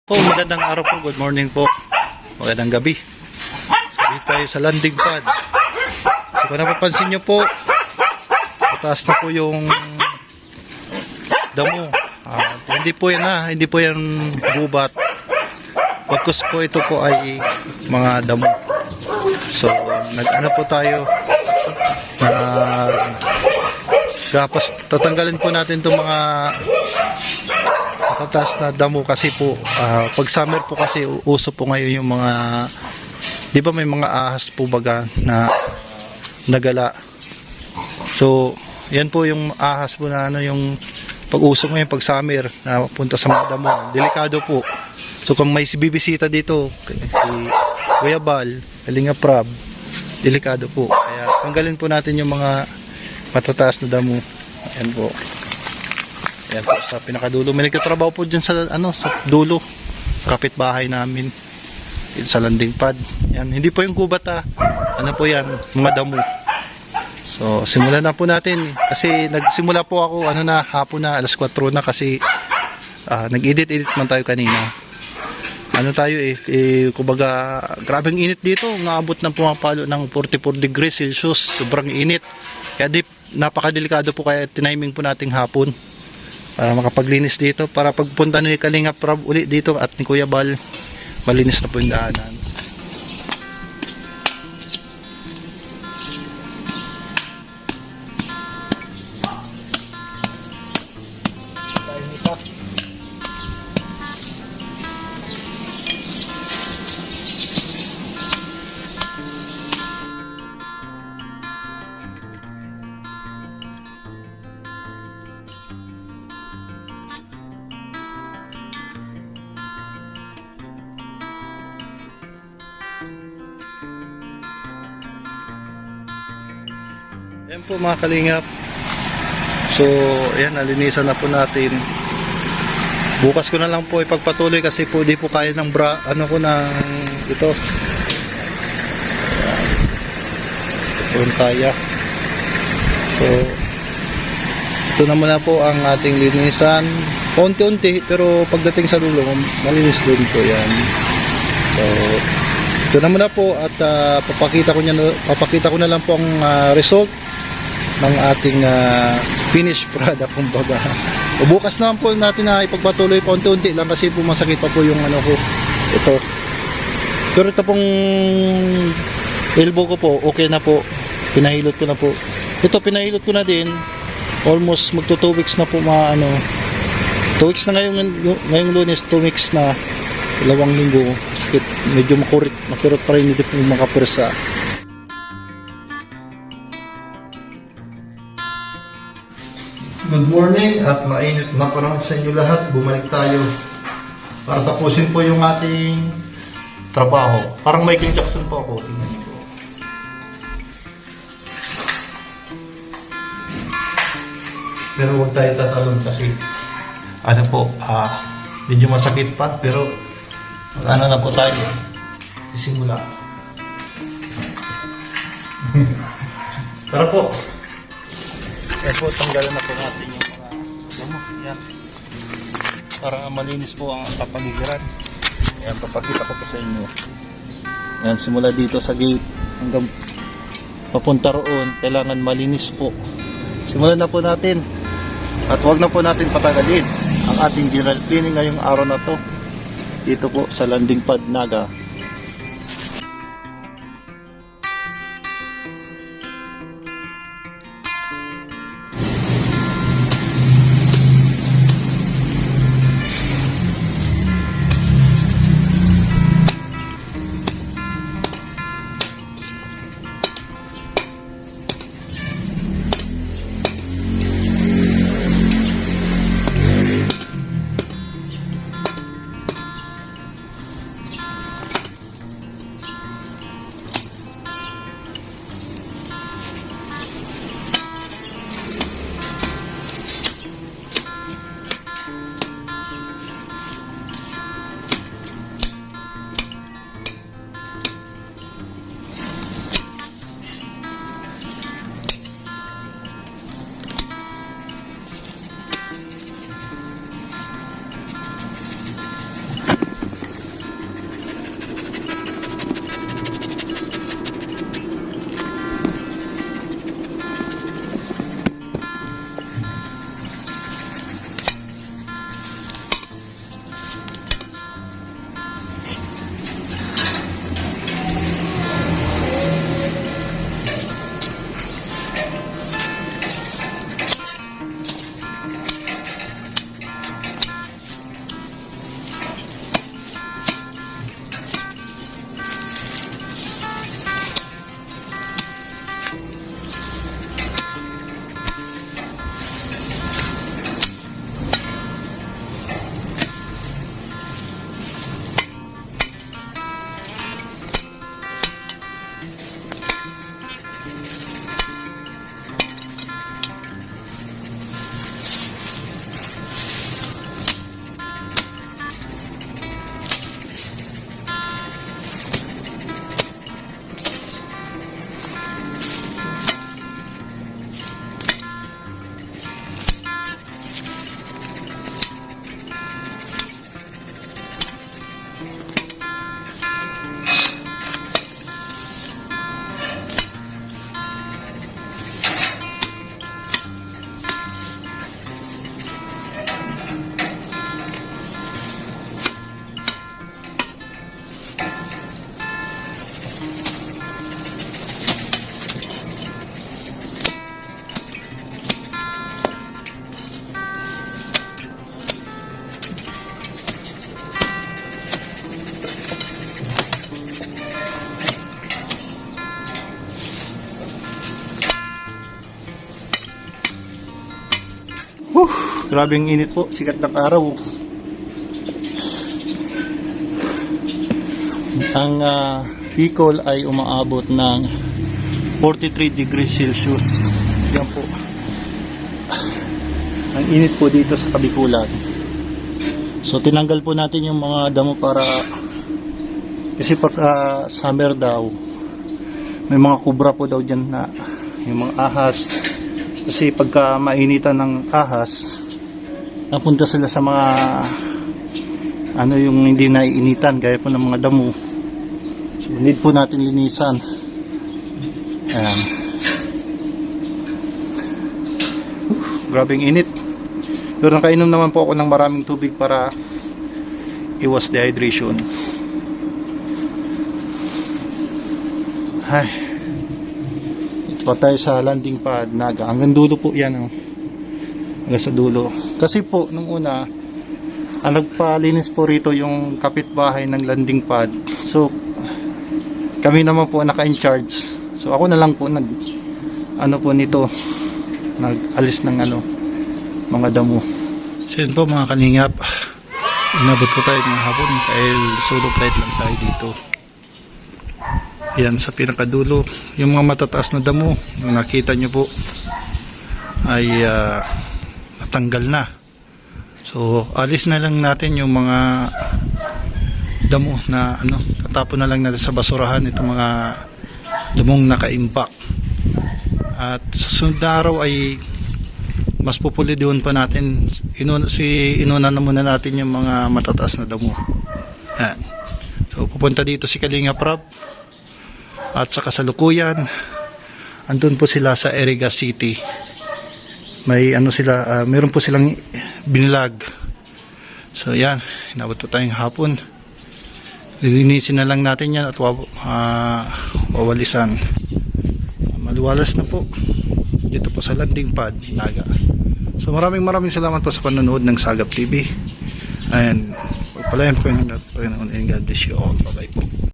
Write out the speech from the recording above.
Po, magandang araw po, good morning po, magandang gabi. Dito tayo sa landing pad. So kung napapansin nyo po, pataas na po yung damo. Hindi po yan gubat. Pagkus po ito po ay mga damo. So nag-ano po tayo, tapos tatanggalin po natin itong mga matataas na damo kasi po pag summer po kasi uso po ngayon yung mga, di ba may mga ahas po baga na nagala. So yan po yung ahas po na yung pag uso ngayon pag summer na punta sa mga damo, delikado po. So kung may bibisita dito si Kuya Bal, Kalinga Prab, delikado po, kaya tanggalin po natin yung mga matataas na damo. Ayan po. Ayan po sa pinakadulo. May nagtatrabaho po dyan sa, sa dulo. Kapitbahay namin. Sa landing pad. Ayan. Hindi po yung gubat Ano po yan? Mga damo. So, simulan na po natin. Kasi nagsimula po ako, hapon na, alas 4 na kasi nag-edit man tayo kanina. Kumbaga, grabing init dito. Naabot ng pumapalo ng 44 degrees Celsius. Sobrang init. Kaya napakadelikado po, kaya tiniming po nating hapon para makapaglinis dito, para pagpunta ni Kalinga Prab uli dito at ni Kuya Bal, malinis na po yung daanan. Ayan po mga kalingap. So ayan, nalinisan na po natin. Bukas ko na lang po ipagpatuloy kasi po di po kaya ng ito kung kaya. So ito na muna po ang ating linisan, unti-unti, pero pagdating sa dulo malinis din po yan. So ito na muna po at papakita ko na lang po ang result ng ating finished product kumbaga. Bukas naman po natin na ipagpatuloy pa unti-unti lang kasi po masakit pa po yung ito. Pero ito pong elbow ko po okay na po, pinahilot ko na po. Ito pinahilot ko na din, almost magto 2 weeks na po 2 weeks na ngayong Lunes, 2 weeks na, 2 linggo. Sakit, medyo makirot pa rin yung mga pwersa. Good morning at mainit na panahon sa inyo lahat. Bumalik tayo para tapusin po yung ating trabaho. Parang Michael Jackson po ako. Tingnan niyo po. Pero huwag tayo tatalon kasi medyo masakit pa, pero na po tayo sisimula. Tara po. Kaya po, tanggalan na po natin yung mga damo. Yan. Para malinis po ang kapaligiran. Ayan, papakita ko po sa inyo. Ayan, simula dito sa gate hanggang papunta roon, kailangan malinis po. Simulan na po natin. At huwag na po natin patagalin ang ating general cleaning ngayong araw na to. Dito po sa landing pad Naga. Grabing init po, sikat ng araw. Ang Bicol ay umaabot ng 43 degrees Celsius. Yan po. Ang init po dito sa Kabikulan. So tinanggal po natin yung mga damo para kasi pag summer daw may mga kubra po daw dyan na yung mga ahas. Kasi pagka mainitan ng ahas napunta sila sa mga ano yung hindi naiinitan gaya po ng mga damo. So need po natin linisan. Ayan. Grabing init. Pero nakainom naman po ako ng maraming tubig para iwas dehydration. Ay. Ito pa tayo sa landing pad. Naga. Hanggang dulo po yan. Oh. Hanggang sa dulo. Kasi po, nung una, ang nagpalinis po rito yung kapitbahay ng landing pad. So, kami naman po naka-in-charge. So, ako na lang po ano po nito, nag-alis ng mga damo. So yun po mga kalingap, inabot po tayo ng hapon dahil solo flight lang tayo dito. Yan sa pinakadulo, yung mga matataas na damo, yung nakita nyo po ay natanggal na. So alis na lang natin yung mga damo na tatapon na lang natin sa basurahan itong mga damong naka-impact. At sa sunod na araw ay mas pupuliduhan pa natin. Inuna na muna natin yung mga matataas na damo. Yan. So pupunta dito si Kalinga Prab at sa kasalukuyan andun po sila sa Eriga City. May meron po silang binilag. So yan, inabot po tayong hapon. Lilinisin na lang natin yan at wawalisan. Maluwalas na po dito po sa landing pad Naga. So maraming salamat po sa panonood ng Sagap TV, and pagpalayan po kayo ng Panginoon, and God bless you all. Bye bye po.